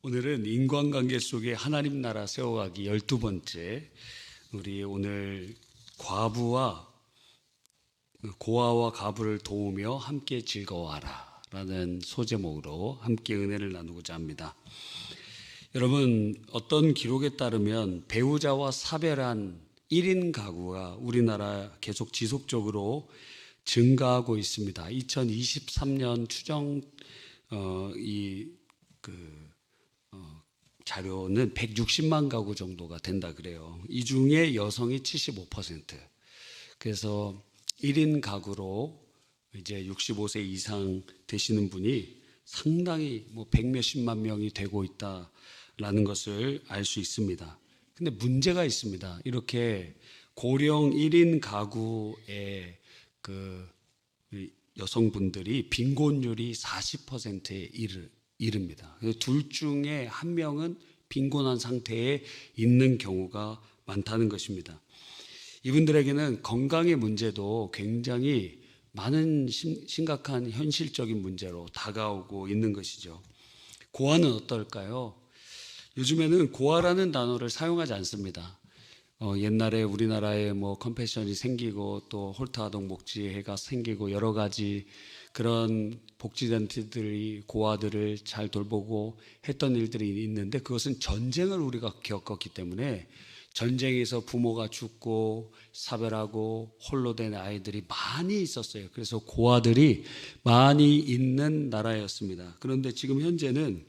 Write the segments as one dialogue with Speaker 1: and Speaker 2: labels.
Speaker 1: 오늘은 인간관계 속에 하나님 나라 세워가기 12번째, 우리 오늘 고아와 과부를 도우며 함께 즐거워하라 라는 소제목으로 함께 은혜를 나누고자 합니다. 여러분, 어떤 기록에 따르면 배우자와 사별한 1인 가구가 우리나라 계속 지속적으로 증가하고 있습니다. 2023년 추정 자료는 160만 가구 정도가 된다 그래요. 이 중에 여성이 75%. 그래서 1인 가구로 이제 65세 이상 되시는 분이 상당히 100몇십만 명이 되고 있다라는 것을 알 수 있습니다. 근데 문제가 있습니다. 이렇게 고령 1인 가구의 여성분들이 빈곤율이 40%에 이릅니다. 둘 중에 한 명은 빈곤한 상태에 있는 경우가 많다는 것입니다. 이분들에게는 건강의 문제도 굉장히 많은 심각한 현실적인 문제로 다가오고 있는 것이죠. 고아는 어떨까요? 요즘에는 고아라는 단어를 사용하지 않습니다. 옛날에 우리나라에 컴패션이 생기고 또 홀트 아동 복지회가 생기고 여러 가지 그런 복지단체들이 고아들을 잘 돌보고 했던 일들이 있는데, 그것은 전쟁을 우리가 겪었기 때문에 전쟁에서 부모가 죽고 사별하고 홀로 된 아이들이 많이 있었어요. 그래서 고아들이 많이 있는 나라였습니다. 그런데 지금 현재는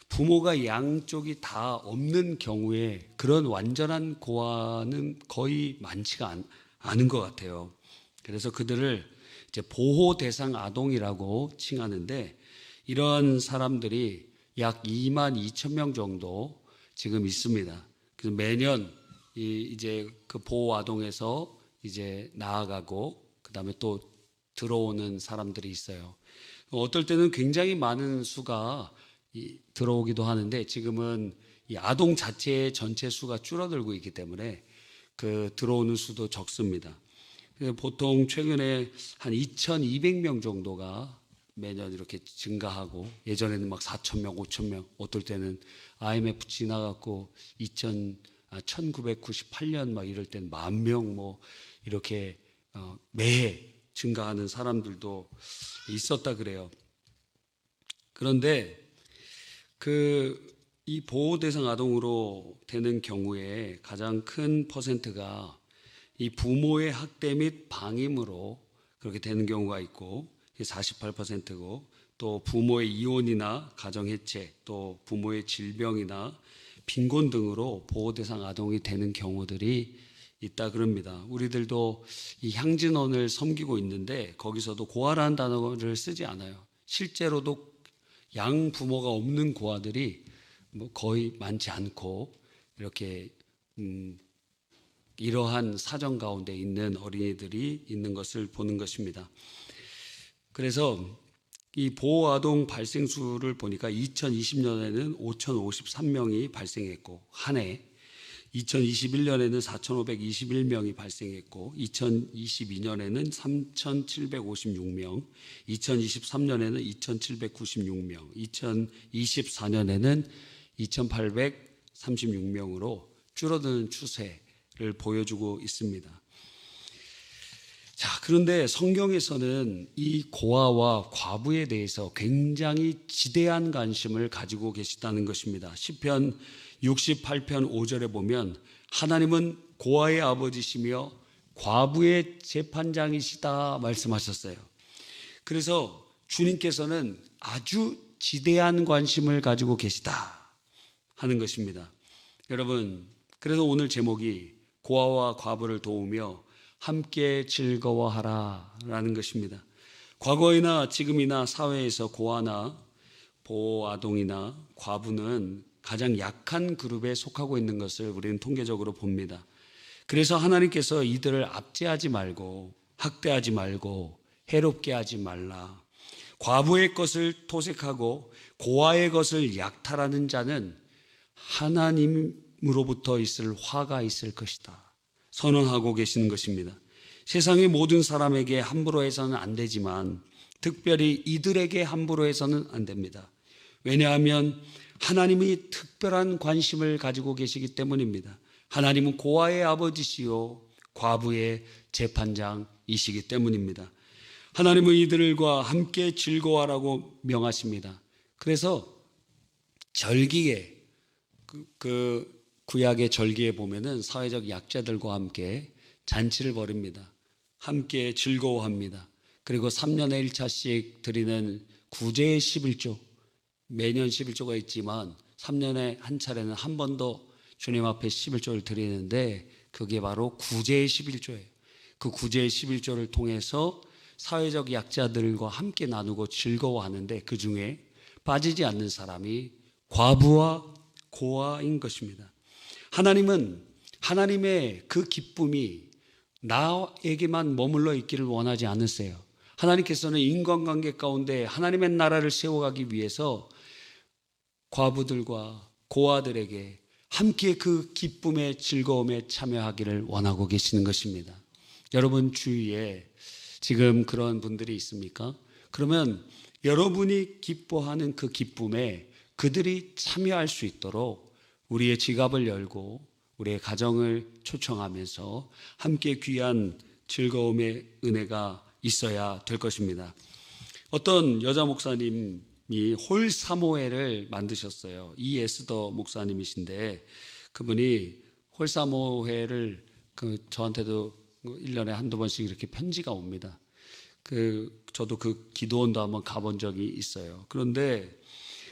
Speaker 1: 부모가 양쪽이 다 없는 경우에 그런 완전한 고아는 거의 많지가 않은 것 같아요. 그래서 그들을 이제 보호 대상 아동이라고 칭하는데, 이러한 사람들이 약 2만 2천 명 정도 지금 있습니다. 그래서 매년 이제 그 보호 아동에서 이제 나아가고 그다음에 또 들어오는 사람들이 있어요. 어떨 때는 굉장히 많은 수가 들어오기도 하는데, 지금은 이 아동 자체의 전체 수가 줄어들고 있기 때문에 그 들어오는 수도 적습니다. 보통 최근에 한 2,200명 정도가 매년 이렇게 증가하고, 예전에는 막 4,000명, 5,000명, 어떨 때는 IMF 지나갔고 1998년 막 이럴 땐 10,000명 이렇게 매해 증가하는 사람들도 있었다 그래요. 그런데 이 보호 대상 아동으로 되는 경우에 가장 큰 퍼센트가 이 부모의 학대 및 방임으로 그렇게 되는 경우가 있고, 48%고, 또 부모의 이혼이나 가정해체, 또 부모의 질병이나 빈곤 등으로 보호 대상 아동이 되는 경우들이 있다 그럽니다. 우리들도 이 향진원을 섬기고 있는데 거기서도 고아라는 단어를 쓰지 않아요. 실제로도 양 부모가 없는 고아들이 거의 많지 않고, 이렇게 이러한 사정 가운데 있는 어린이들이 있는 것을 보는 것입니다. 그래서 이 보호아동 발생수를 보니까 2020년에는 5,053명이 발생했고, 한 해 2021년에는 4,521명이 발생했고, 2022년에는 3,756명, 2023년에는 2,796명, 2024년에는 2,836명으로 줄어드는 추세를 보여주고 있습니다. 자, 그런데 성경에서는 이 고아와 과부에 대해서 굉장히 지대한 관심을 가지고 계시다는 것입니다. 시편 68편 5절에 보면 하나님은 고아의 아버지시며 과부의 재판장이시다 말씀하셨어요. 그래서 주님께서는 아주 지대한 관심을 가지고 계시다 하는 것입니다. 여러분, 그래서 오늘 제목이 고아와 과부를 도우며 함께 즐거워하라 라는 것입니다. 과거이나 지금이나 사회에서 고아나 보호아동이나 과부는 가장 약한 그룹에 속하고 있는 것을 우리는 통계적으로 봅니다. 그래서 하나님께서 이들을 압제하지 말고 학대하지 말고 해롭게 하지 말라. 과부의 것을 토색하고 고아의 것을 약탈하는 자는 하나님으로부터 있을 화가 있을 것이다 선언하고 계시는 것입니다. 세상의 모든 사람에게 함부로 해서는 안 되지만 특별히 이들에게 함부로 해서는 안 됩니다. 왜냐하면 하나님이 특별한 관심을 가지고 계시기 때문입니다. 하나님은 고아의 아버지시요 과부의 재판장이시기 때문입니다. 하나님은 이들과 함께 즐거워하라고 명하십니다. 그래서 절기에 그 구약의 절기에 보면은 사회적 약자들과 함께 잔치를 벌입니다. 함께 즐거워합니다. 그리고 3년에 1차씩 드리는 구제의 11조, 매년 11조가 있지만 3년에 한 차례는 한 번 더 주님 앞에 11조를 드리는데 그게 바로 구제의 11조예요. 그 구제의 11조를 통해서 사회적 약자들과 함께 나누고 즐거워하는데 그 중에 빠지지 않는 사람이 과부와 고아인 것입니다. 하나님은 하나님의 그 기쁨이 나에게만 머물러 있기를 원하지 않으세요. 하나님께서는 인간관계 가운데 하나님의 나라를 세워가기 위해서 과부들과 고아들에게 함께 그 기쁨의 즐거움에 참여하기를 원하고 계시는 것입니다. 여러분 주위에 지금 그런 분들이 있습니까? 그러면 여러분이 기뻐하는 그 기쁨에 그들이 참여할 수 있도록 우리의 지갑을 열고 우리의 가정을 초청하면서 함께 귀한 즐거움의 은혜가 있어야 될 것입니다. 어떤 여자 목사님이 홀사모회를 만드셨어요. 이 에스더 목사님이신데 그분이 홀사모회를 저한테도 1년에 한두 번씩 이렇게 편지가 옵니다. 저도 그 기도원도 한번 가본 적이 있어요. 그런데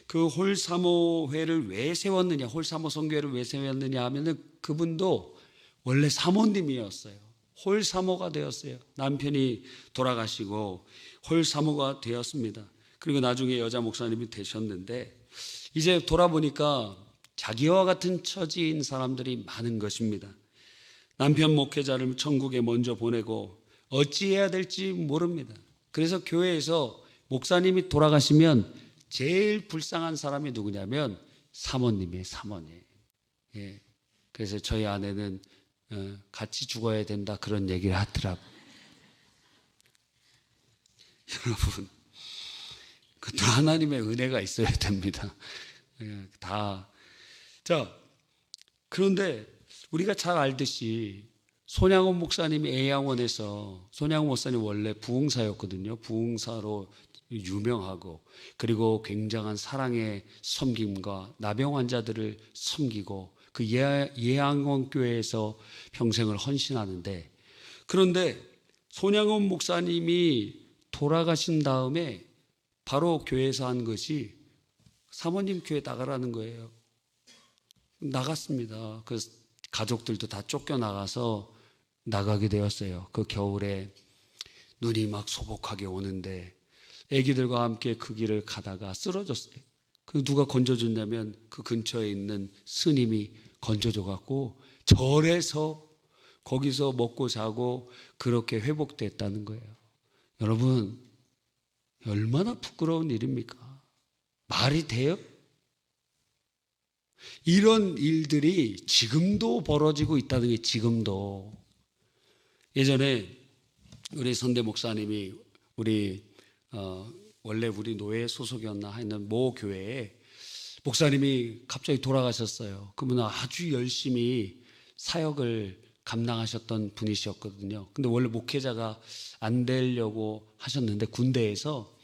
Speaker 1: 그 홀사모회를 왜 세웠느냐, 홀사모 선교회를 왜 세웠느냐 하면은 그분도 원래 사모님이었어요. 홀사모가 되었어요. 남편이 돌아가시고 홀사모가 되었습니다. 그리고 나중에 여자 목사님이 되셨는데 이제 돌아보니까 자기와 같은 처지인 사람들이 많은 것입니다. 남편 목회자를 천국에 먼저 보내고 어찌해야 될지 모릅니다. 그래서 교회에서 목사님이 돌아가시면 제일 불쌍한 사람이 누구냐면 사모님이에요. 사모님. 예. 그래서 저희 아내는 같이 죽어야 된다 그런 얘기를 하더라고요. 여러분, 그것도 하나님의 은혜가 있어야 됩니다. 다. 자, 그런데 우리가 잘 알듯이 손양원 목사님이 애양원에서, 손양원 목사님 원래 부흥사였거든요. 부흥사로 유명하고, 그리고 굉장한 사랑의 섬김과 나병 환자들을 섬기고 그 예양원 교회에서 평생을 헌신하는데, 그런데 손양원 목사님이 돌아가신 다음에 바로 교회에서 한 것이 사모님 교회 나가라는 거예요. 나갔습니다. 그 가족들도 다 쫓겨나가서 나가게 되었어요. 그 겨울에 눈이 막 소복하게 오는데 애기들과 함께 그 길을 가다가 쓰러졌어요. 그 누가 건져줬냐면 그 근처에 있는 스님이 건져줘갖고 절에서 거기서 먹고 자고 그렇게 회복됐다는 거예요. 여러분, 얼마나 부끄러운 일입니까? 말이 돼요? 이런 일들이 지금도 벌어지고 있다는 게 지금도. 예전에 우리 선대 목사님이 원래 우리 노예 소속이었나 하는 모 교회에 목사님이 갑자기 돌아가셨어요. 그분은 아주 열심히 사역을 감당하셨던 분이셨거든요. 근데 원래 목회자가 안 되려고 하셨는데 군대에서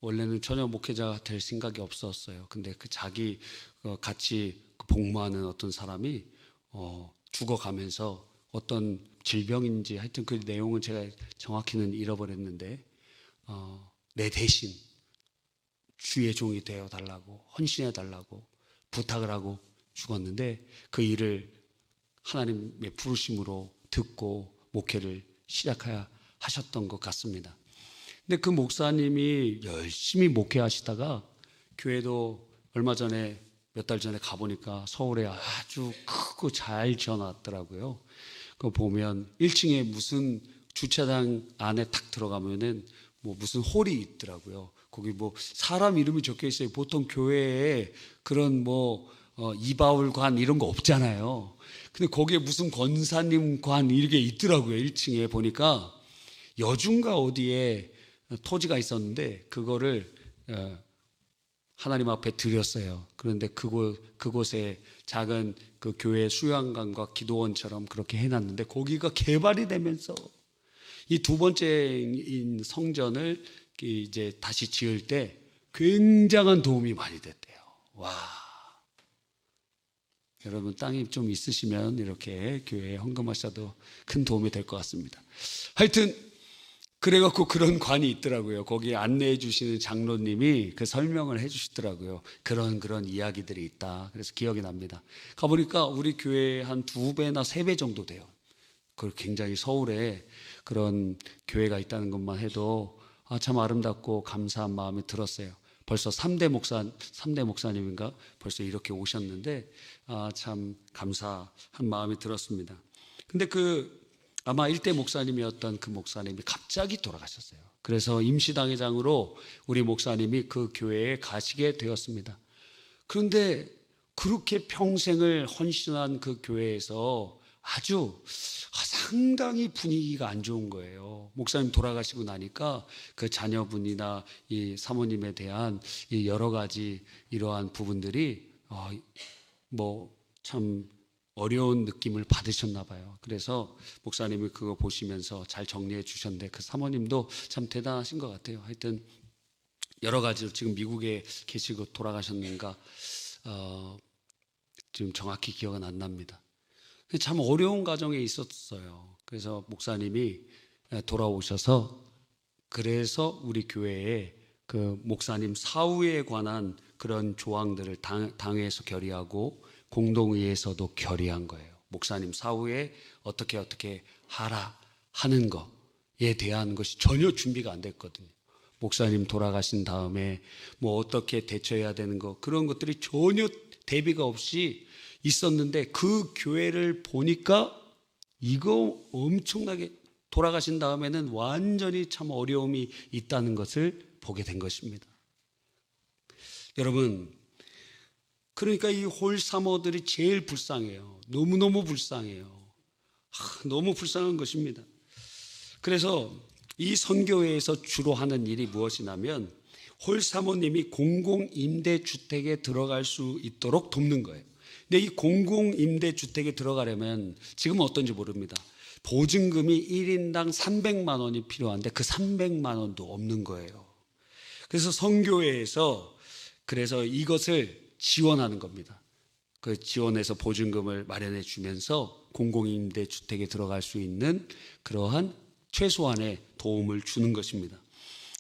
Speaker 1: 원래는 전혀 목회자가 될 생각이 없었어요. 근데 그 자기 같이 복무하는 어떤 사람이 죽어가면서 어떤 질병인지 하여튼 그 내용은 제가 정확히는 잃어버렸는데 내 대신 주의 종이 되어 달라고 헌신해 달라고 부탁을 하고 죽었는데 그 일을 하나님의 부르심으로 듣고 목회를 시작해야 하셨던 것 같습니다. 근데 그 목사님이 열심히 목회하시다가 교회도 얼마 전에 몇 달 전에 가보니까 서울에 아주 크고 잘 지어놨더라고요. 그거 보면 1층에 무슨 주차장 안에 탁 들어가면은 뭐 무슨 홀이 있더라고요. 거기 뭐 사람 이름이 적혀 있어요. 보통 교회에 그런 이바울관 이런 거 없잖아요. 근데 거기에 무슨 권사님 관 이렇게 있더라고요. 1층에 보니까 여중가 어디에 토지가 있었는데 그거를 하나님 앞에 드렸어요. 그런데 그곳에 작은 그 교회 수양관과 기도원처럼 그렇게 해놨는데 거기가 개발이 되면서 이 두 번째인 성전을 이제 다시 지을 때 굉장한 도움이 많이 됐대요. 와. 여러분 땅이 좀 있으시면 이렇게 교회에 헌금하셔도 큰 도움이 될 것 같습니다. 하여튼 그래갖고 그런 관이 있더라고요. 거기에 안내해 주시는 장로님이 그 설명을 해 주시더라고요. 그런 이야기들이 있다. 그래서 기억이 납니다. 가보니까 우리 교회에 한 2배나 3배 정도 돼요. 그 굉장히 서울에 그런 교회가 있다는 것만 해도 참 아름답고 감사한 마음이 들었어요. 벌써 3대 목사님인가 벌써 이렇게 오셨는데 참 감사한 마음이 들었습니다. 근데 아마 1대 목사님이었던 그 목사님이 갑자기 돌아가셨어요. 그래서 임시당회장으로 우리 목사님이 그 교회에 가시게 되었습니다. 그런데 그렇게 평생을 헌신한 그 교회에서 아주 상당히 분위기가 안 좋은 거예요. 목사님 돌아가시고 나니까 그 자녀분이나 이 사모님에 대한 이 여러 가지 이러한 부분들이 참 어려운 느낌을 받으셨나 봐요. 그래서 목사님이 그거 보시면서 잘 정리해 주셨는데 그 사모님도 참 대단하신 것 같아요. 하여튼 여러 가지로 지금 미국에 계시고 돌아가셨는가 지금 정확히 기억은 안 납니다. 참 어려운 가정에 있었어요. 그래서 목사님이 돌아오셔서 그래서 우리 교회에 그 목사님 사후에 관한 그런 조항들을 당회에서 결의하고 공동의회에서도 결의한 거예요. 목사님 사후에 어떻게 하라 하는 것에 대한 것이 전혀 준비가 안 됐거든요. 목사님 돌아가신 다음에 어떻게 대처해야 되는 것 그런 것들이 전혀 대비가 없이 있었는데 그 교회를 보니까 이거 엄청나게 돌아가신 다음에는 완전히 참 어려움이 있다는 것을 보게 된 것입니다. 여러분, 그러니까 이 홀사모들이 제일 불쌍해요. 너무너무 불쌍해요. 너무 불쌍한 것입니다. 그래서 이 선교회에서 주로 하는 일이 무엇이냐면 홀사모님이 공공임대주택에 들어갈 수 있도록 돕는 거예요. 근데 이 공공임대주택에 들어가려면 지금 어떤지 모릅니다. 보증금이 1인당 300만 원이 필요한데 그 300만 원도 없는 거예요. 그래서 선교회에서 그래서 이것을 지원하는 겁니다. 그 지원해서 보증금을 마련해 주면서 공공임대주택에 들어갈 수 있는 그러한 최소한의 도움을 주는 것입니다.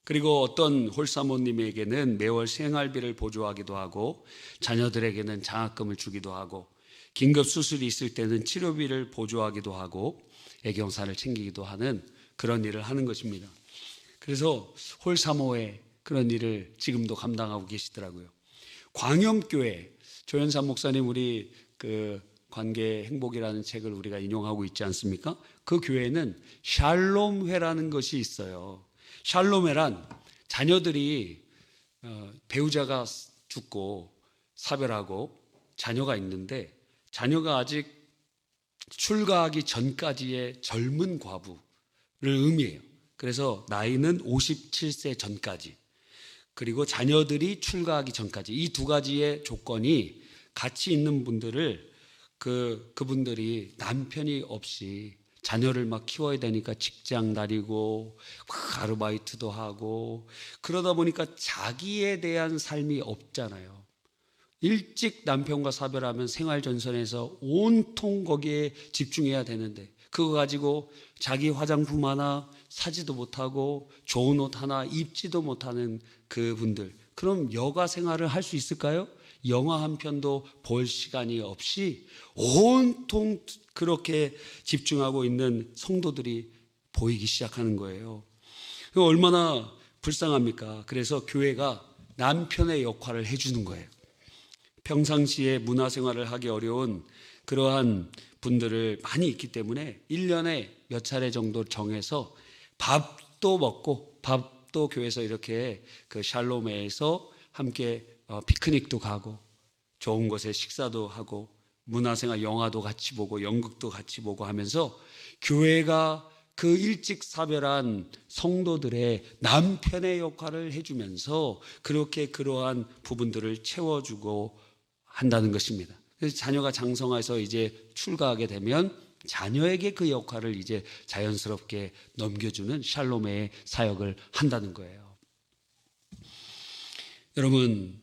Speaker 1: 그리고 어떤 홀사모님에게는 매월 생활비를 보조하기도 하고 자녀들에게는 장학금을 주기도 하고 긴급 수술이 있을 때는 치료비를 보조하기도 하고 애경사를 챙기기도 하는 그런 일을 하는 것입니다. 그래서 홀사모의 그런 일을 지금도 감당하고 계시더라고요. 광염교회 조현삼 목사님 우리 그 관계 행복이라는 책을 우리가 인용하고 있지 않습니까? 그 교회는 샬롬회라는 것이 있어요. 샬롬회란 자녀들이 배우자가 죽고 사별하고 자녀가 있는데 자녀가 아직 출가하기 전까지의 젊은 과부를 의미해요. 그래서 나이는 57세 전까지 그리고 자녀들이 출가하기 전까지 이 두 가지의 조건이 같이 있는 분들을 그분들이 남편이 없이 자녀를 막 키워야 되니까 직장 다니고 아르바이트도 하고 그러다 보니까 자기에 대한 삶이 없잖아요. 일찍 남편과 사별하면 생활전선에서 온통 거기에 집중해야 되는데 그거 가지고 자기 화장품 하나 사지도 못하고 좋은 옷 하나 입지도 못하는 그분들 그럼 여가 생활을 할 수 있을까요? 영화 한 편도 볼 시간이 없이 온통 그렇게 집중하고 있는 성도들이 보이기 시작하는 거예요. 얼마나 불쌍합니까? 그래서 교회가 남편의 역할을 해주는 거예요. 평상시에 문화생활을 하기 어려운 그러한 분들을 많이 있기 때문에 1년에 몇 차례 정도 정해서 밥도 먹고 밥도 교회에서 이렇게 그 샬롬회에서 함께 피크닉도 가고 좋은 곳에 식사도 하고 문화생활 영화도 같이 보고 연극도 같이 보고 하면서 교회가 그 일찍 사별한 성도들의 남편의 역할을 해주면서 그렇게 그러한 부분들을 채워주고 한다는 것입니다. 그래서 자녀가 장성해서 이제 출가하게 되면 자녀에게 그 역할을 이제 자연스럽게 넘겨주는 샬롬의 사역을 한다는 거예요. 여러분,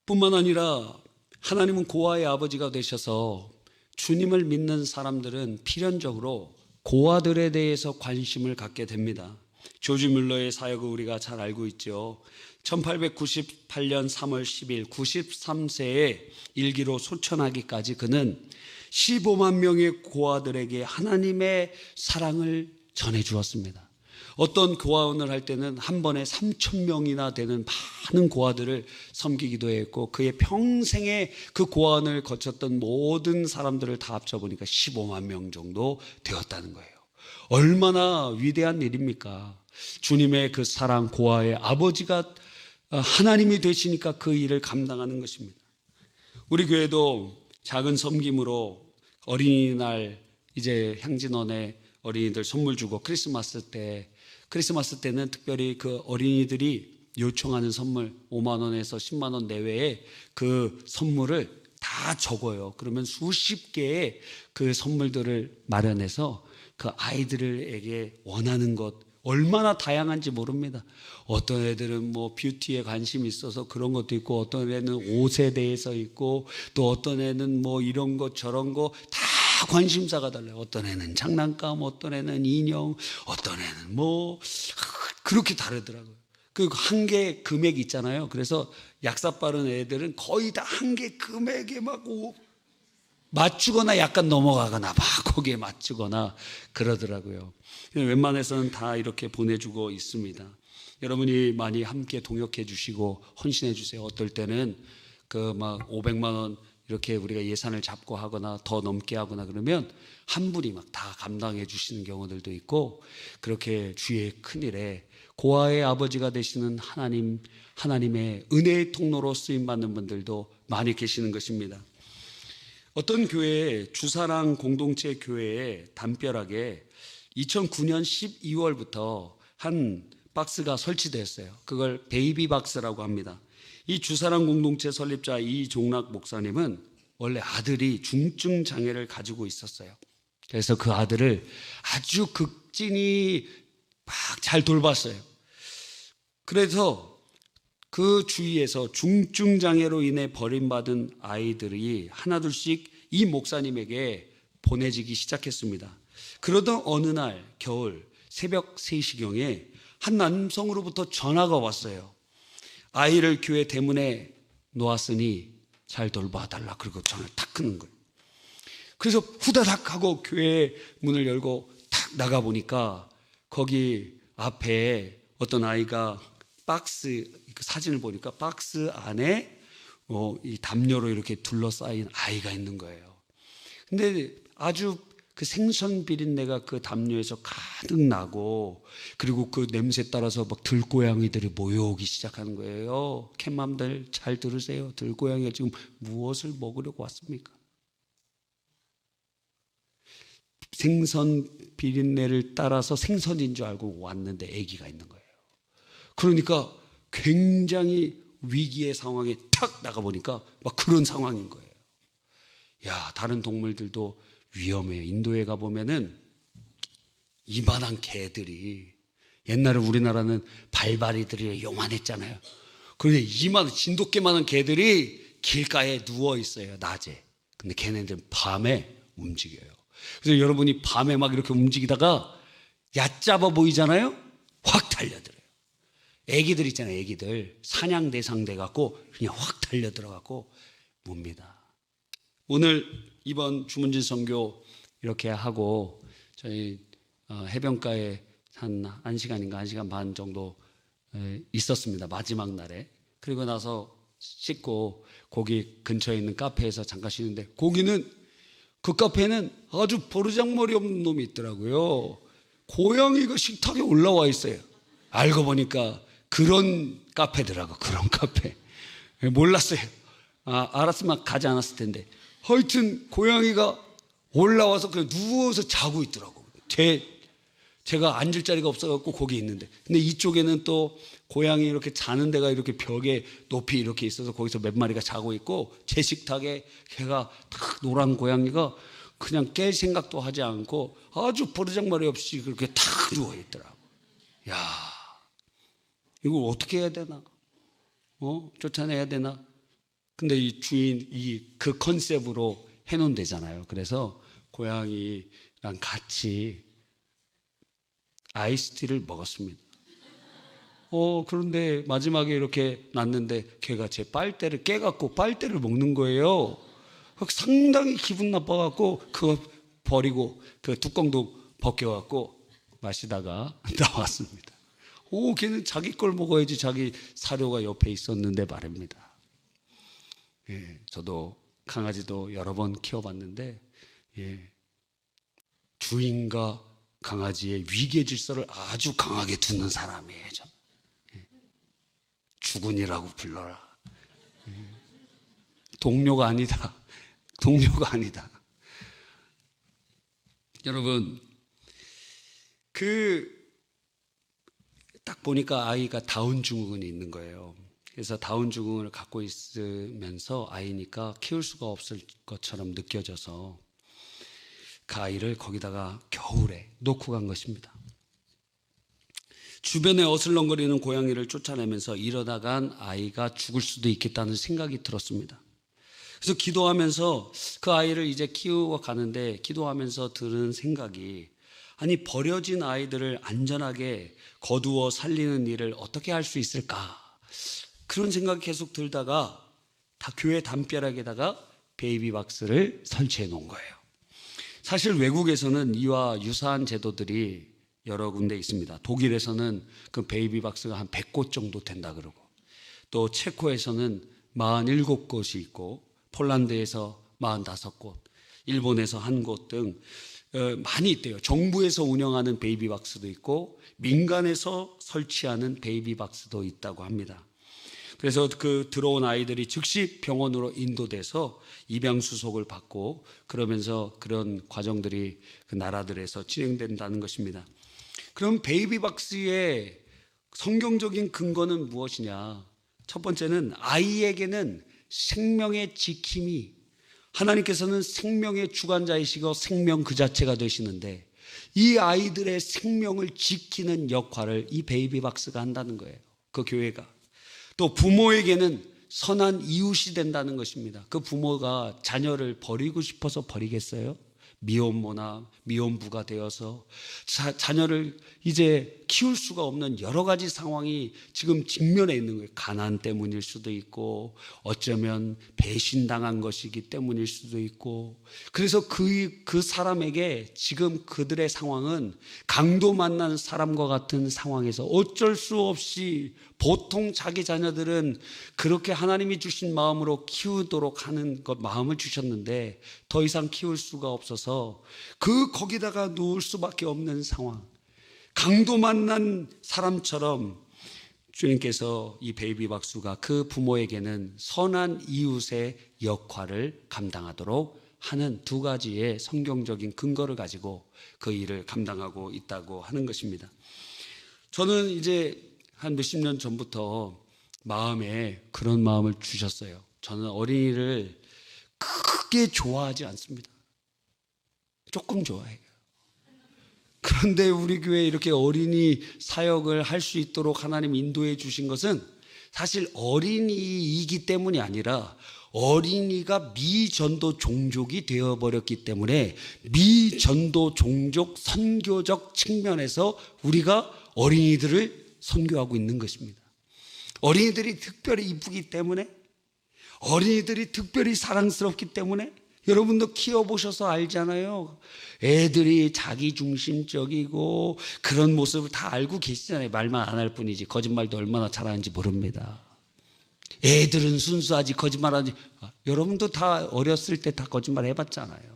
Speaker 1: 뿐만 아니라 하나님은 고아의 아버지가 되셔서 주님을 믿는 사람들은 필연적으로 고아들에 대해서 관심을 갖게 됩니다. 조지 뮬러의 사역을 우리가 잘 알고 있죠. 1898년 3월 10일 93세의 일기로 소천하기까지 그는 15만 명의 고아들에게 하나님의 사랑을 전해주었습니다. 어떤 고아원을 할 때는 한 번에 3,000명이나 되는 많은 고아들을 섬기기도 했고, 그의 평생에 그 고아원을 거쳤던 모든 사람들을 다 합쳐보니까 15만 명 정도 되었다는 거예요. 얼마나 위대한 일입니까? 주님의 그 사랑, 고아의 아버지가 하나님이 되시니까 그 일을 감당하는 것입니다. 우리 교회도 작은 섬김으로 어린이날 이제 향진원에 어린이들 선물 주고, 크리스마스 때는 특별히 그 어린이들이 요청하는 선물 5만 원에서 10만 원 내외의 그 선물을 다 적어요. 그러면 수십 개의 그 선물들을 마련해서 그 아이들에게 원하는 것, 얼마나 다양한지 모릅니다. 어떤 애들은 뭐 뷰티에 관심이 있어서 그런 것도 있고, 어떤 애는 옷에 대해서 있고, 또 어떤 애는 뭐 이런 것 저런 거 다 관심사가 달라요. 어떤 애는 장난감, 어떤 애는 인형, 어떤 애는 뭐 그렇게 다르더라고요. 그 한 개 금액 있잖아요. 그래서 약사 빠른 애들은 거의 다 한 개 금액에 막 맞추거나 약간 넘어가거나 막 거기에 맞추거나 그러더라고요. 웬만해서는 다 이렇게 보내주고 있습니다. 여러분이 많이 함께 동역해 주시고 헌신해 주세요. 어떨 때는 그 막 500만 원 이렇게 우리가 예산을 잡고 하거나 더 넘게 하거나 그러면 한 분이 막 다 감당해 주시는 경우들도 있고, 그렇게 주의 큰일에 고아의 아버지가 되시는 하나님의 은혜의 통로로 쓰임받는 분들도 많이 계시는 것입니다. 어떤 교회에, 주사랑 공동체 교회에 담벼락에 2009년 12월부터 한 박스가 설치되었어요. 그걸 베이비 박스라고 합니다. 이 주사랑 공동체 설립자 이종락 목사님은 원래 아들이 중증 장애를 가지고 있었어요. 그래서 그 아들을 아주 극진히 막 잘 돌봤어요. 그래서 그 주위에서 중증 장애로 인해 버림받은 아이들이 하나둘씩 이 목사님에게 보내지기 시작했습니다. 그러던 어느 날 겨울 새벽 3시경에 한 남성으로부터 전화가 왔어요. 아이를 교회 대문에 놓았으니 잘 돌봐달라. 그리고 전화를 탁 끊는 거예요. 그래서 후다닥 하고 교회 문을 열고 탁 나가보니까 거기 앞에 어떤 아이가 박스, 사진을 보니까 박스 안에 이 담요로 이렇게 둘러싸인 아이가 있는 거예요. 근데 아주 그 생선 비린내가 그 담요에서 가득 나고, 그리고 그 냄새 따라서 막 들고양이들이 모여오기 시작하는 거예요. 캣맘들 잘 들으세요. 들고양이가 지금 무엇을 먹으려고 왔습니까? 생선 비린내를 따라서 생선인 줄 알고 왔는데 아기가 있는 거예요. 그러니까 굉장히 위기의 상황에 탁 나가보니까 막 그런 상황인 거예요. 야, 다른 동물들도 위험해요. 인도에 가보면은 이만한 개들이, 옛날에 우리나라는 발바리들이 요만했잖아요. 그런데 이만한 진돗개만한 개들이 길가에 누워 있어요, 낮에. 근데 걔네들은 밤에 움직여요. 그래서 여러분이 밤에 막 이렇게 움직이다가 얕잡아 보이잖아요? 확 달려들어요. 애기들 있잖아요, 애기들. 사냥 대상 돼갖고 그냥 확 달려들어갖고 뭡니다. 오늘 이번 주문진 선교 이렇게 하고 저희 해변가에 한 1시간인가 1시간 반 정도 있었습니다. 마지막 날에. 그리고 나서 씻고 거기 근처에 있는 카페에서 잠깐 쉬는데, 거기는 그 카페에는 아주 버르장머리 없는 놈이 있더라고요. 고양이가 식탁에 올라와 있어요. 알고 보니까 그런 카페더라고. 그런 카페. 몰랐어요. 알았으면 가지 않았을 텐데. 하여튼 고양이가 올라와서 그냥 누워서 자고 있더라고. 제 제가 앉을 자리가 없어갖고 거기 있는데, 근데 이쪽에는 또 고양이 이렇게 자는 데가 이렇게 벽에 높이 이렇게 있어서 거기서 몇 마리가 자고 있고, 제 식탁에 걔가 탁 노란 고양이가 그냥 깰 생각도 하지 않고 아주 버르장머리 없이 그렇게 탁 누워 있더라고. 야, 이걸 어떻게 해야 되나? 쫓아내야 되나? 근데 이 주인 그 컨셉으로 해놓은 데잖아요. 그래서 고양이랑 같이 아이스티를 먹었습니다. 그런데 마지막에 이렇게 놨는데 걔가 제 빨대를 깨갖고 빨대를 먹는 거예요. 상당히 기분 나빠갖고 그거 버리고 그 뚜껑도 벗겨갖고 마시다가 나왔습니다. 걔는 자기 걸 먹어야지, 자기 사료가 옆에 있었는데 말입니다. 예, 저도 강아지도 여러 번 키워봤는데, 예, 주인과 강아지의 위계 질서를 아주 강하게 두는 사람이에요. 예, 주군이라고 불러라. 예, 동료가 아니다. 동료가 아니다. 여러분, 딱 보니까 아이가 다운 증후군이 있는 거예요. 그래서 다운 증후군을 갖고 있으면서 아이니까 키울 수가 없을 것처럼 느껴져서 그 아이를 거기다가 겨울에 놓고 간 것입니다. 주변에 어슬렁거리는 고양이를 쫓아내면서 이러다간 아이가 죽을 수도 있겠다는 생각이 들었습니다. 그래서 기도하면서 그 아이를 이제 키우고 가는데, 기도하면서 들은 생각이, 아니, 버려진 아이들을 안전하게 거두어 살리는 일을 어떻게 할 수 있을까? 그런 생각이 계속 들다가 교회 담벼락에다가 베이비박스를 설치해 놓은 거예요. 사실 외국에서는 이와 유사한 제도들이 여러 군데 있습니다. 독일에서는 그 베이비박스가 한 100곳 정도 된다 그러고, 또 체코에서는 47곳이 있고, 폴란드에서 45곳, 일본에서 1곳 등 많이 있대요. 정부에서 운영하는 베이비박스도 있고 민간에서 설치하는 베이비박스도 있다고 합니다. 그래서 그 들어온 아이들이 즉시 병원으로 인도돼서 입양수속을 받고, 그러면서 그런 과정들이 그 나라들에서 진행된다는 것입니다. 그럼 베이비박스의 성경적인 근거는 무엇이냐? 첫 번째는 아이에게는 생명의 지킴이, 하나님께서는 생명의 주관자이시고 생명 그 자체가 되시는데, 이 아이들의 생명을 지키는 역할을 이 베이비박스가 한다는 거예요. 그 교회가. 또 부모에게는 선한 이웃이 된다는 것입니다. 그 부모가 자녀를 버리고 싶어서 버리겠어요? 미혼모나 미혼부가 되어서 자녀를 이제 키울 수가 없는 여러 가지 상황이 지금 직면해 있는 거예요. 가난 때문일 수도 있고, 어쩌면 배신당한 것이기 때문일 수도 있고, 그래서 그 사람에게 지금 그들의 상황은 강도 만난 사람과 같은 상황에서 어쩔 수 없이 보통 자기 자녀들은 그렇게 하나님이 주신 마음으로 키우도록 하는 것, 마음을 주셨는데 더 이상 키울 수가 없어서 거기다가 놓을 수밖에 없는 상황, 강도 만난 사람처럼 주님께서 이 베이비박스가 그 부모에게는 선한 이웃의 역할을 감당하도록 하는 두 가지의 성경적인 근거를 가지고 그 일을 감당하고 있다고 하는 것입니다. 저는 이제 한 몇십 년 전부터 마음에 그런 마음을 주셨어요. 저는 어린이를 크게 좋아하지 않습니다. 조금 좋아해요. 그런데 우리 교회에 이렇게 어린이 사역을 할 수 있도록 하나님 인도해 주신 것은 사실 어린이이기 때문이 아니라 어린이가 미전도 종족이 되어버렸기 때문에 미전도 종족 선교적 측면에서 우리가 어린이들을 선교하고 있는 것입니다. 어린이들이 특별히 이쁘기 때문에, 어린이들이 특별히 사랑스럽기 때문에, 여러분도 키워보셔서 알잖아요. 애들이 자기중심적이고 그런 모습을 다 알고 계시잖아요. 말만 안 할 뿐이지 거짓말도 얼마나 잘하는지 모릅니다. 애들은 순수하지 거짓말하지. 여러분도 다 어렸을 때 다 거짓말 해봤잖아요.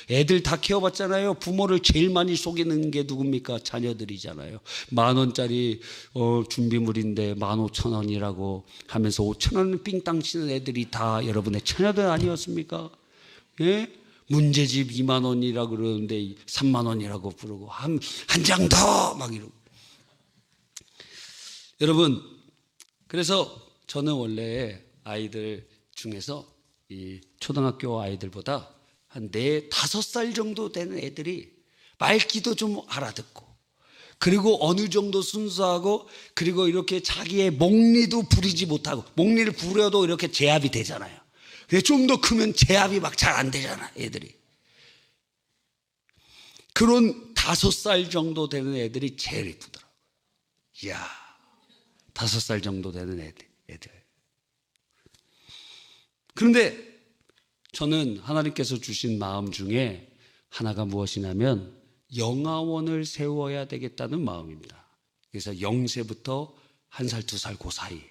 Speaker 1: 애들 다 키워봤잖아요. 부모를 제일 많이 속이는 게 누굽니까? 자녀들이잖아요. 10,000원짜리 준비물인데 15,000원이라고 하면서 5,000원 삥땅 치는 애들이 다 여러분의 자녀들 아니었습니까? 예? 문제집 2만 원이라고 그러는데 3만 원이라고 부르고 한 장 더 막 이러고. 여러분, 그래서 저는 원래 아이들 중에서 이 초등학교 아이들보다 한 4, 5살 정도 되는 애들이 말귀도 좀 알아듣고, 그리고 어느 정도 순수하고, 그리고 이렇게 자기의 목리도 부리지 못하고, 목리를 부려도 이렇게 제압이 되잖아요. 근데 좀 더 크면 제압이 막 잘 안 되잖아, 애들이. 그런 5살 정도 되는 애들이 제일 이쁘더라고요. 이야, 5살 정도 되는 애들. 그런데 저는 하나님께서 주신 마음 중에 하나가 무엇이냐면 영아원을 세워야 되겠다는 마음입니다. 그래서 0세부터 1살, 2살 그 사이,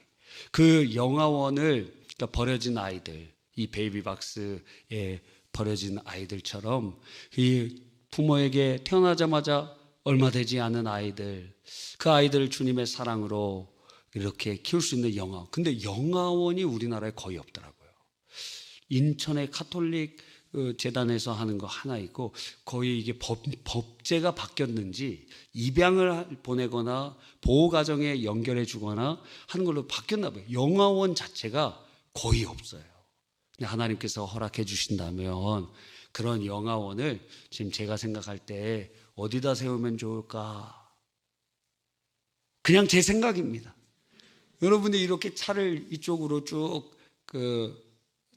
Speaker 1: 그 영아원을, 그러니까 버려진 아이들, 이 베이비박스에 버려진 아이들처럼 이 부모에게 태어나자마자 얼마 되지 않은 아이들, 그 아이들을 주님의 사랑으로 이렇게 키울 수 있는 영아원. 근데 영아원이 우리나라에 거의 없더라고요. 인천의 카톨릭 재단에서 하는 거 하나 있고, 거의 이게 법제가 바뀌었는지 입양을 보내거나 보호가정에 연결해 주거나 하는 걸로 바뀌었나 봐요. 영아원 자체가 거의 없어요. 근데 하나님께서 허락해 주신다면 그런 영아원을 지금 제가 생각할 때 어디다 세우면 좋을까? 그냥 제 생각입니다. 여러분이 이렇게 차를 이쪽으로 쭉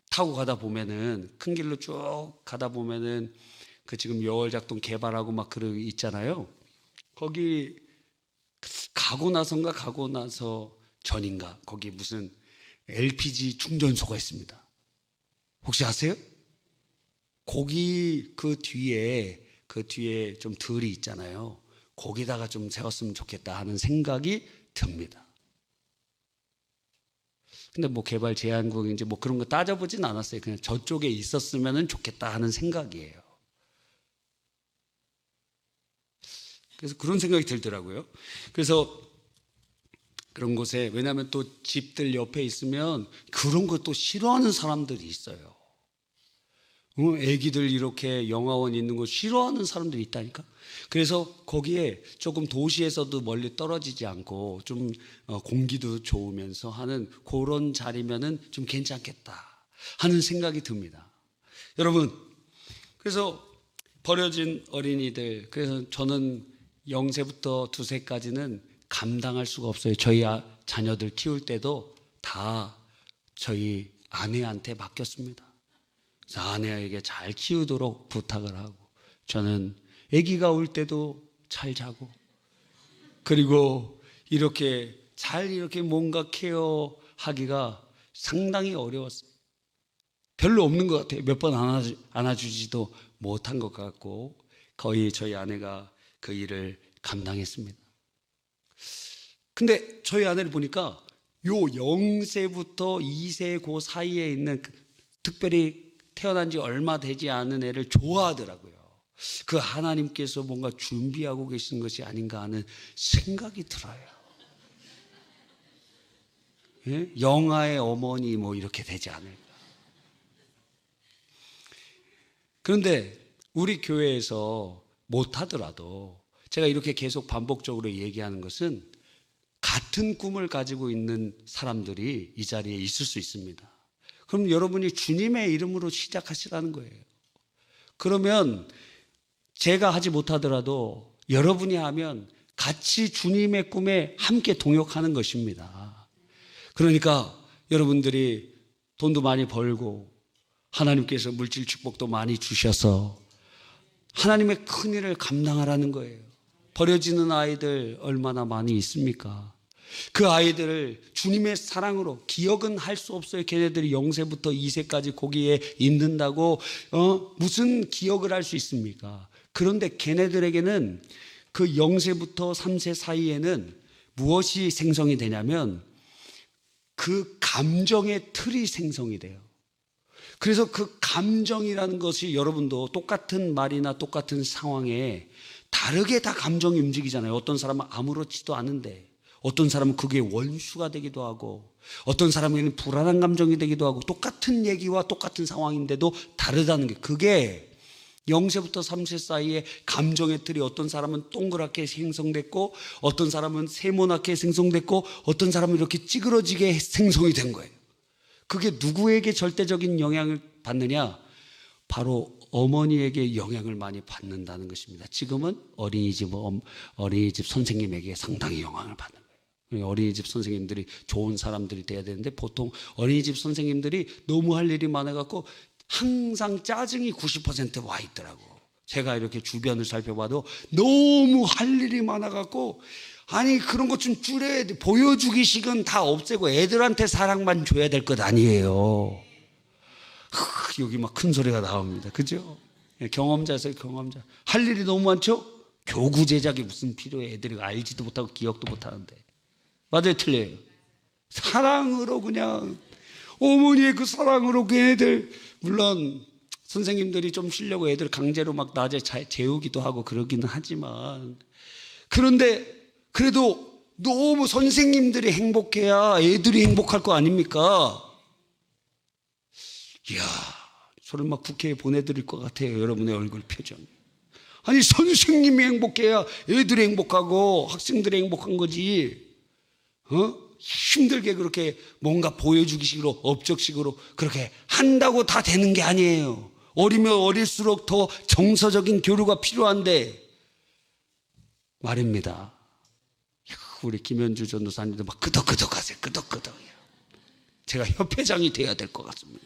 Speaker 1: 타고 가다 보면은, 큰 길로 쭉 가다 보면은 그 지금 여월작동 개발하고 막 그러 있잖아요. 거기 가고 나서 전인가 거기 무슨 LPG 충전소가 있습니다. 혹시 아세요? 거기 그 뒤에 좀 들이 있잖아요. 거기다가 좀 세웠으면 좋겠다 하는 생각이 듭니다. 근데 뭐 개발 제한구역인지 뭐 그런 거 따져보진 않았어요. 그냥 저쪽에 있었으면 좋겠다 하는 생각이에요. 그래서 그런 생각이 들더라고요. 그래서 그런 곳에, 왜냐하면 또 집들 옆에 있으면 그런 것도 싫어하는 사람들이 있어요. 애기들 이렇게 영아원 있는 거 싫어하는 사람들이 있다니까. 그래서 거기에 조금 도시에서도 멀리 떨어지지 않고 좀 공기도 좋으면서 하는 그런 자리면은 좀 괜찮겠다 하는 생각이 듭니다. 여러분, 그래서 버려진 어린이들, 그래서 저는 0세부터 2세까지는 감당할 수가 없어요. 저희 자녀들 키울 때도 다 저희 아내한테 맡겼습니다. 그래서 아내에게 잘 키우도록 부탁을 하고, 저는 아기가 올 때도 잘 자고, 그리고 이렇게 뭔가 케어하기가 상당히 어려웠어요. 별로 없는 것 같아요. 몇 번 안아주지도 못한 것 같고, 거의 저희 아내가 그 일을 감당했습니다. 근데 저희 아내를 보니까 요 0세부터 2세 그 사이에 있는 특별히 태어난 지 얼마 되지 않은 애를 좋아하더라고요. 그 하나님께서 뭔가 준비하고 계신 것이 아닌가 하는 생각이 들어요. 예? 영아의 어머니 뭐 이렇게 되지 않을까. 그런데 우리 교회에서 못하더라도 제가 이렇게 계속 반복적으로 얘기하는 것은 같은 꿈을 가지고 있는 사람들이 이 자리에 있을 수 있습니다. 그럼 여러분이 주님의 이름으로 시작하시라는 거예요. 그러면 제가 하지 못하더라도 여러분이 하면 같이 주님의 꿈에 함께 동역하는 것입니다. 그러니까 여러분들이 돈도 많이 벌고 하나님께서 물질 축복도 많이 주셔서 하나님의 큰 일을 감당하라는 거예요. 버려지는 아이들 얼마나 많이 있습니까? 그 아이들을 주님의 사랑으로, 기억은 할 수 없어요. 걔네들이 0세부터 2세까지 거기에 있는다고 무슨 기억을 할 수 있습니까? 그런데 걔네들에게는 그 0세부터 3세 사이에는 무엇이 생성이 되냐면 그 감정의 틀이 생성이 돼요. 그래서 그 감정이라는 것이, 여러분도 똑같은 말이나 똑같은 상황에 다르게 다 감정이 움직이잖아요. 어떤 사람은 아무렇지도 않은데, 어떤 사람은 그게 원수가 되기도 하고, 어떤 사람에게는 불안한 감정이 되기도 하고, 똑같은 얘기와 똑같은 상황인데도 다르다는 게, 그게 0세부터 3세 사이에 감정의 틀이 어떤 사람은 동그랗게 생성됐고 어떤 사람은 세모나게 생성됐고 어떤 사람은 이렇게 찌그러지게 생성이 된 거예요. 그게 누구에게 절대적인 영향을 받느냐? 바로 어머니에게 영향을 많이 받는다는 것입니다. 지금은 어린이집 선생님에게 상당히 영향을 받는 거예요. 어린이집 선생님들이 좋은 사람들이 돼야 되는데 보통 어린이집 선생님들이 너무 할 일이 많아갖고 항상 짜증이 90% 와 있더라고. 제가 이렇게 주변을 살펴봐도 너무 할 일이 많아갖고 아니 그런 것 좀 줄여야 돼. 보여주기식은 다 없애고 애들한테 사랑만 줘야 될 것 아니에요. 여기 막 큰 소리가 나옵니다. 그죠? 경험자세요, 경험자. 할 일이 너무 많죠? 교구 제작이 무슨 필요해. 애들이 알지도 못하고 기억도 못하는데. 맞아요, 틀려요? 사랑으로 그냥 어머니의 그 사랑으로 그 애들, 물론 선생님들이 좀 쉬려고 애들 강제로 막 낮에 재우기도 하고 그러기는 하지만, 그런데 그래도 너무 선생님들이 행복해야 애들이 행복할 거 아닙니까? 이야, 저를 막 국회에 보내드릴 것 같아요. 여러분의 얼굴 표정. 아니 선생님이 행복해야 애들이 행복하고 학생들이 행복한 거지. 힘들게 그렇게 뭔가 보여주기식으로 업적식으로 그렇게 한다고 다 되는 게 아니에요. 어리면 어릴수록 더 정서적인 교류가 필요한데 말입니다. 우리 김현주 전도사님도 막 끄덕끄덕 하세요. 끄덕끄덕. 제가 협회장이 돼야 될 것 같습니다.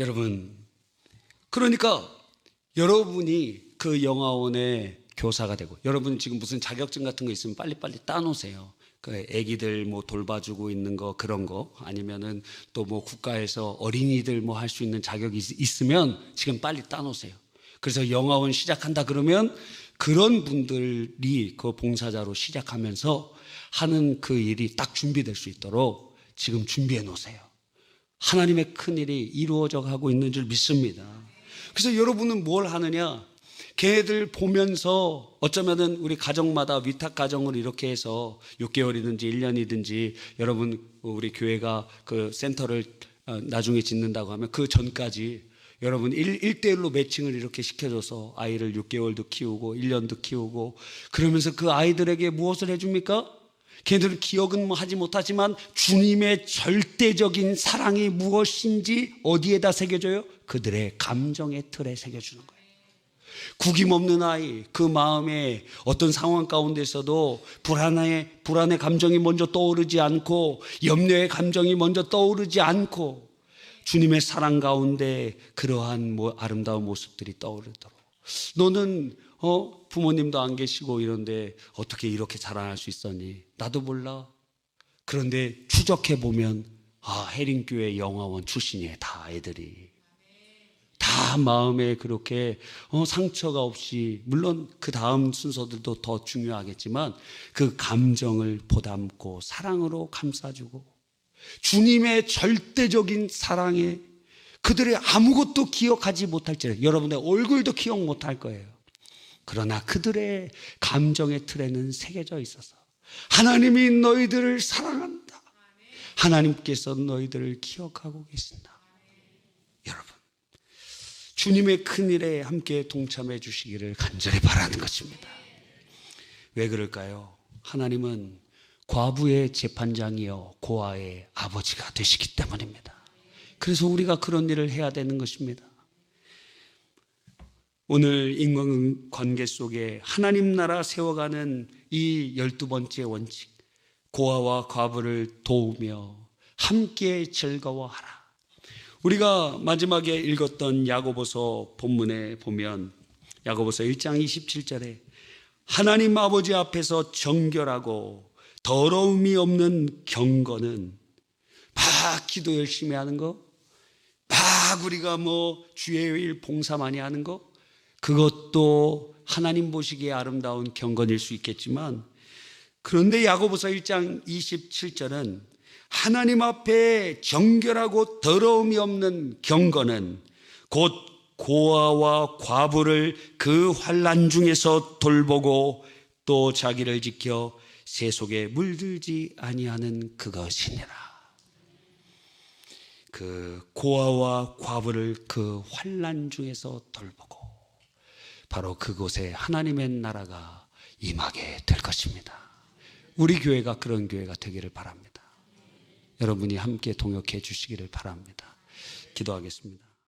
Speaker 1: 여러분, 그러니까 여러분이 그 영화원의 교사가 되고, 여러분 지금 무슨 자격증 같은 거 있으면 빨리빨리 따놓으세요. 그 애기들 뭐 돌봐주고 있는 거 그런 거, 아니면은 또 뭐 국가에서 어린이들 뭐 할 수 있는 자격이 있으면 지금 빨리 따놓으세요. 그래서 영화원 시작한다 그러면 그런 분들이 그 봉사자로 시작하면서 하는 그 일이 딱 준비될 수 있도록 지금 준비해 놓으세요. 하나님의 큰 일이 이루어져 가고 있는 줄 믿습니다. 그래서 여러분은 뭘 하느냐? 걔네들 보면서 어쩌면은 우리 가정마다 위탁 가정을 이렇게 해서 6개월이든지 1년이든지 여러분 우리 교회가 그 센터를 나중에 짓는다고 하면 그 전까지 여러분 1대1로 매칭을 이렇게 시켜줘서 아이를 6개월도 키우고 1년도 키우고 그러면서 그 아이들에게 무엇을 해줍니까? 걔네들은 기억은 뭐 하지 못하지만 주님의 절대적인 사랑이 무엇인지 어디에다 새겨줘요? 그들의 감정의 틀에 새겨주는 거예요. 구김없는 아이, 그 마음에 어떤 상황 가운데서도 불안의 감정이 먼저 떠오르지 않고 염려의 감정이 먼저 떠오르지 않고 주님의 사랑 가운데 그러한 아름다운 모습들이 떠오르도록. 너는 부모님도 안 계시고 이런데 어떻게 이렇게 자라날 수 있었니? 나도 몰라. 그런데 추적해보면 해림교회 영화원 출신이에요. 다 애들이. 다 마음에 그렇게 상처가 없이, 물론 그 다음 순서들도 더 중요하겠지만 그 감정을 보담고 사랑으로 감싸주고 주님의 절대적인 사랑에 그들의 아무것도 기억하지 못할지라도 여러분의 얼굴도 기억 못할 거예요. 그러나 그들의 감정의 틀에는 새겨져 있어서 하나님이 너희들을 사랑한다. 하나님께서 너희들을 기억하고 계신다. 여러분, 주님의 큰일에 함께 동참해 주시기를 간절히 바라는 것입니다. 왜 그럴까요? 하나님은 과부의 재판장이요 고아의 아버지가 되시기 때문입니다. 그래서 우리가 그런 일을 해야 되는 것입니다. 오늘 인간관계 속에 하나님 나라 세워가는 이 12번째 원칙, 고아와 과부를 도우며 함께 즐거워하라. 우리가 마지막에 읽었던 야고보서 본문에 보면 야고보서 1장 27절에 하나님 아버지 앞에서 정결하고 더러움이 없는 경건은 막 기도 열심히 하는 거, 막 우리가 주의 일 봉사 많이 하는 거, 그것도 하나님 보시기에 아름다운 경건일 수 있겠지만, 그런데 야고보서 1장 27절은 하나님 앞에 정결하고 더러움이 없는 경건은 곧 고아와 과부를 그 환난 중에서 돌보고 또 자기를 지켜 새 속에 물들지 아니하는 그것이니라. 그 고아와 과부를 그 환난 중에서 돌보고 바로 그곳에 하나님의 나라가 임하게 될 것입니다. 우리 교회가 그런 교회가 되기를 바랍니다. 여러분이 함께 동역해 주시기를 바랍니다. 기도하겠습니다.